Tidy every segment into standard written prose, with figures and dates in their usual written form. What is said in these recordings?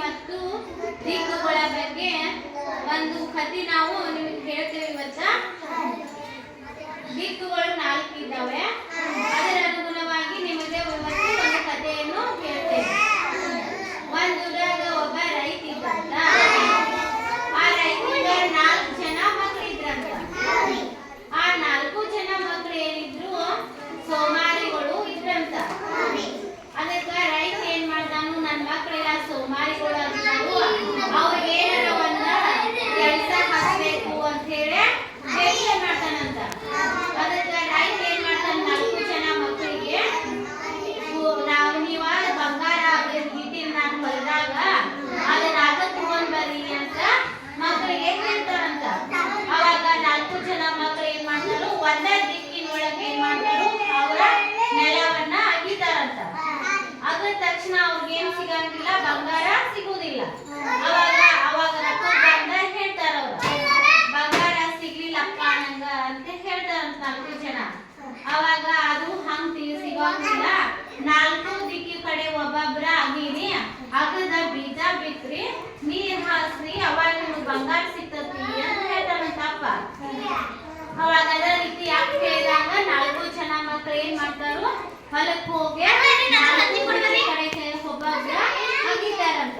ಮತ್ತು ದಿಕ್ಕುಗಳ ಬಗ್ಗೆ ಒಂದು ಕಥೆ ನಾವು ನಿಮಗೆ ಹೇಳ್ತೇವೆ ಇವತ್ತ. ದಿಕ್ಕುಗಳು 4 ಇದ್ದಾವೆ. ಅದರ ಅನುಗುಣವಾಗಿ ನಿಮಗೆ ಇವತ್ತು ಒಂದು ಕಥೆಯನ್ನು ಹೇಳ್ತೇವೆ. ಒಂದು ಊರಾಗ ಒಬ್ಬ ರೈತ ಇದ್ದಂತ. ಆ ರೈತನಿಗೆ 4 ಜನ ಮಕ್ಕಳು ಇದ್ರಂತ. ಆ 4 ಜನ ಮಕ್ಕಳು ಏನಿದ್ರು ಸೋಮಾರಿಗಳು ಇದ್ರಂತ. ಅದಕ್ಕೆ ರೈತ ಏನ್ ಮಾಡ್ತಾನು, ನನ್ನ ಮಕ್ಕಳೆಲ್ಲ ಸೋಮಾರಿಗಳು ಆಗಿದ್ರು, ಅವ್ರಿಗೆ ಏನಾರ ಒಂದ ಕೆಲಸ ಹಾಕ್ಬೇಕು ಅಂತ ಹೇಳಿ ಯೋಚನೆ ಮಾಡ್ತಾನಂತ. ಅದಕ್ಕೆ ರೈತ ಏನ್ ಮಾಡ್ತಾನ, 4 ಜನ ಮಕ್ಕಳಿಗೆ ನೀವ ಬಂಗಾರ ಇಟ್ಟಿನ ನಾನು ಹೊಲದಾಗ ಅದನ್ನ ತಗೊಂಡ್ ಬರ್ರಿ ಅಂತ ಮಕ್ಕಳಿಗೆ ಹೇಳ್ತಾರಂತ. ಅವಾಗ 4 ಜನ ಮಕ್ಕಳು ಏನ್ ಮಾಡ್ತಾರು, ಒಂದೇ ದಿಕ್ಕಿನೊಳಗೆ ಏನ್ ಮಾಡ್ತಾರು, ಅವರ ನೆಲವನ್ನ ಅಗಿತಾರಂತ. ಅದ್ರ ತಕ್ಷಣ ಅವ್ರಿಗೇನ್ ಸಿಗಂಗಿಲ್ಲ, ಬಂಗಾರ ಸಿಗುದಿಲ್ಲ. ಅವಾಗ ರೊಕ್ಕ ಬಂದ ಹೇಳ್ತಾರ, ಅವ್ರು ಬಂಗಾರ ಸಿಗ್ಲಿಲ್ಲಪ್ಪ ನಂಗ ಅಂತ ಹೇಳ್ತಾರಂತ 4 ಜನ. ಅವಾಗ ಅದು ಹಂಗ್ ಸಿಗಂಗಿಲ್ಲ. 4 ದಿಕ್ಕಿ ಕಡೆ ಒಬ್ಬೊಬ್ರ ಅಗಿರಿ, ಅಗದ ಬೀಜ ಬಿತ್ರಿ, ನೀರ್ ಹಾಸ್ರಿ, ಅವಾಗ ನಿಮ್ಗೆ ಬಂಗಾರ ಸಿಗ್ತತಿ ಅಂತ ಹೇಳ್ತಾರಂತ ಅಪ್ಪ. ಅವಾಗ ಅದೇ ರೀತಿ ಯಾಕೆ ಹೇಳಿದಾಗ 4 ಜನ ಮಕ್ಳು ಏನ್ ಮಾಡ್ತಾರು, ಹೊಲಕ್ಕೆ ಹೋಗಿ ಒಬ್ಬೊಬ್ರ ಅಗಿತಾರಂತ.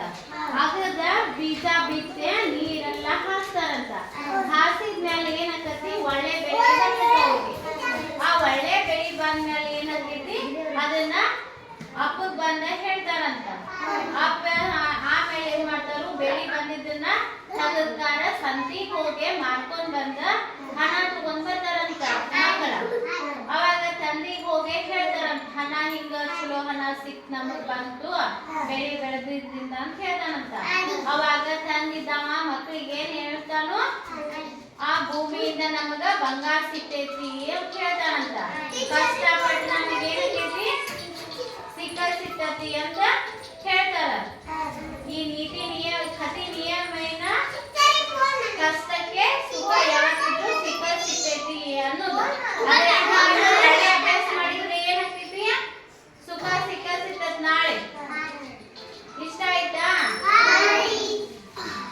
ಅಗದ ಬೀಜ ಬಿತ್ತೆ ನೀರೆಲ್ಲ ಹಾಸ್ತಾರಂತ. ಹಾಸಿದ್ಮೇಲೆ ಏನಾಗತಿ, ಒಳ್ಳೆ ಬೆಳೆ ಬರ್ತೈತಿ. ಆ ಒಳ್ಳೆ ಬೆಳೆ ಬಂದ್ಮೇಲೆ ಏನಾಗೈತಿ, ಅದನ್ನ ಅಪ್ಪಗ್ ಬಂದ ಹೇಳ್ತಾರಂತ. ಅಪ್ಪ ಆಮೇಲೆ ಏನ್ ಮಾಡ್ತಾರು, ಬೆಳಿ ಬಂದಿದ್ದನ್ನ ತೆಗೆದ್ಕಾರ ಸಂತಿಗೆ ಹೋಗಿ ಮಾರ್ಕೊಂಡ್ ಬಂದ ಹಣ ತಗೊಂಡ್ ಬರ್ತಾರಂತ ಮಕ್ಕಳ. ಅವಾಗ ತಂದಿಗೆ ಹೋಗಿ ಹೇಳ್ತಾರಂತ, ಹಣ ಹಿಂಗ ಚಲೋ ಹಣ ಸಿಕ್ ನಮಗ್ ಬಂತು, ಬೆಳಿ ಬೆಳೆದಿದ್ದಿಂದ ಅಂತ ಹೇಳ್ತಾನಂತ. ಅವಾಗ ತಂದಿದ್ದವ ಮಕ್ಕಳಿಗೆ ಏನ್ ಹೇಳ್ತಾನು, ಆ ಭೂಮಿಯಿಂದ ನಮಗ ಬಂಗಾರ ಸಿಕ್ತೈತಿ ಅಂತ ಹೇಳ್ತಾನಂತ. ಕಷ್ಟಪಟ್ಟು ನಮಗೆ ಏನೈತಿ ಸಿಕ್ತತಿ ಅಂತ ಹೇಳ್ತಾರ.